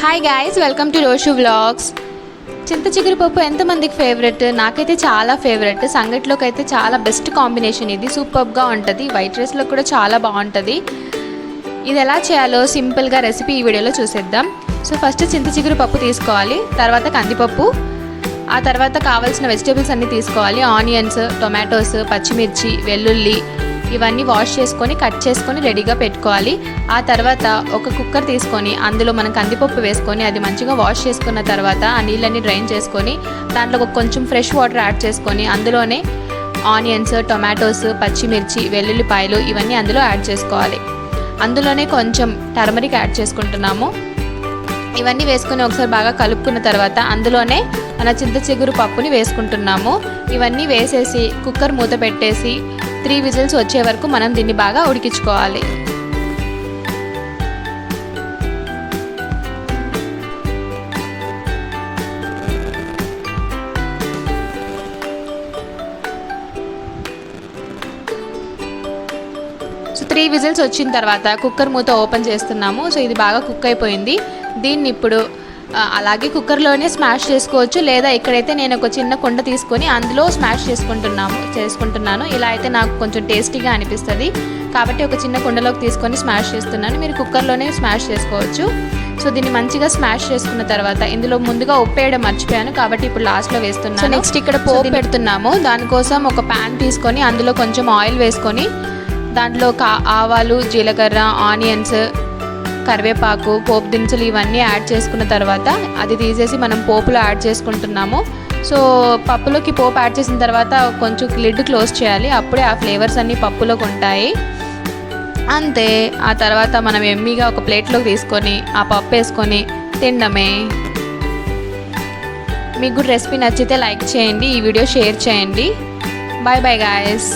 Hi guys, welcome to Roshu vlogs. చింత చిగురు పప్పు ఎంతమందికి ఫేవరెట్? నాకైతే చాలా ఫేవరెట్. సంగటిలోకి అయితే చాలా బెస్ట్ కాంబినేషన్. ఇది సూపర్గా ఉంటుంది. వైట్ రైస్లో కూడా చాలా బాగుంటుంది. ఇది ఎలా చేయాలో సింపుల్గా రెసిపీ ఈ వీడియోలో చూసేద్దాం. సో ఫస్ట్ చింత చిగురు పప్పు తీసుకోవాలి, తర్వాత కందిపప్పు, ఆ తర్వాత కావాల్సిన వెజిటేబుల్స్ అన్నీ తీసుకోవాలి. ఆనియన్స్, టొమాటోస్, పచ్చిమిర్చి, వెల్లుల్లి ఇవన్నీ వాష్ చేసుకొని కట్ చేసుకొని రెడీగా పెట్టుకోవాలి. ఆ తర్వాత ఒక కుక్కర్ తీసుకొని అందులో మనం కందిపప్పు వేసుకొని అది మంచిగా వాష్ చేసుకున్న తర్వాత ఆ నీళ్ళన్నీ డ్రైన్ చేసుకొని దాంట్లో కొంచెం ఫ్రెష్ వాటర్ యాడ్ చేసుకొని అందులోనే ఆనియన్స్, టొమాటోస్, పచ్చిమిర్చి, వెల్లుల్లిపాయలు ఇవన్నీ అందులో యాడ్ చేసుకోవాలి. అందులోనే కొంచెం టర్మరిక్ యాడ్ చేసుకుంటున్నాము. ఇవన్నీ వేసుకొని ఒకసారి బాగా కలుపుకున్న తర్వాత అందులోనే మన చింత చిగురు పప్పుని వేసుకుంటున్నాము. ఇవన్నీ వేసేసి కుక్కర్ మూత పెట్టేసి 3 విజిల్స్ వచ్చే వరకు మనం దీన్ని బాగా ఉడికించుకోవాలి. సో 3 విజిల్స్ వచ్చిన తర్వాత కుక్కర్ మూత ఓపెన్ చేస్తున్నాము. సో ఇది బాగా కుక్ అయిపోయింది. దీన్ని ఇప్పుడు అలాగే కుక్కర్లోనే స్మాష్ చేసుకోవచ్చు, లేదా ఇక్కడైతే నేను ఒక చిన్న కుండ తీసుకొని అందులో స్మాష్ చేసుకుంటున్నాను. ఇలా అయితే నాకు కొంచెం టేస్టీగా అనిపిస్తుంది కాబట్టి ఒక చిన్న కుండలోకి తీసుకొని స్మాష్ చేస్తున్నాను. మీరు కుక్కర్లోనే స్మాష్ చేసుకోవచ్చు. సో దీన్ని మంచిగా స్మాష్ చేసుకున్న తర్వాత ఇందులో ముందుగా ఉప్పు వేయడం మర్చిపోయాను కాబట్టి ఇప్పుడు లాస్ట్లో వేస్తున్నాను. సో నెక్స్ట్ ఇక్కడ పోపు పెడుతున్నాము. దానికోసం ఒక ప్యాన్ తీసుకొని అందులో కొంచెం ఆయిల్ వేసుకొని దాంట్లో ఆవాలు, జీలకర్ర, ఆనియన్స్, కరివేపాకు, పోపు దినుసులు ఇవన్నీ యాడ్ చేసుకున్న తర్వాత అది తీసేసి మనం పోపులో యాడ్ చేసుకుంటున్నాము. సో పప్పులోకి పోపు యాడ్ చేసిన తర్వాత కొంచెం లిడ్ క్లోజ్ చేయాలి, అప్పుడే ఆ ఫ్లేవర్స్ అన్నీ పప్పులోకి ఉంటాయి. అంతే. ఆ తర్వాత మనం ఎమ్మీగా ఒక ప్లేట్లోకి తీసుకొని ఆ పప్పు వేసుకొని తినడమే. మీకు రెసిపీ నచ్చితే లైక్ చేయండి, ఈ వీడియో షేర్ చేయండి. Bye bye guys.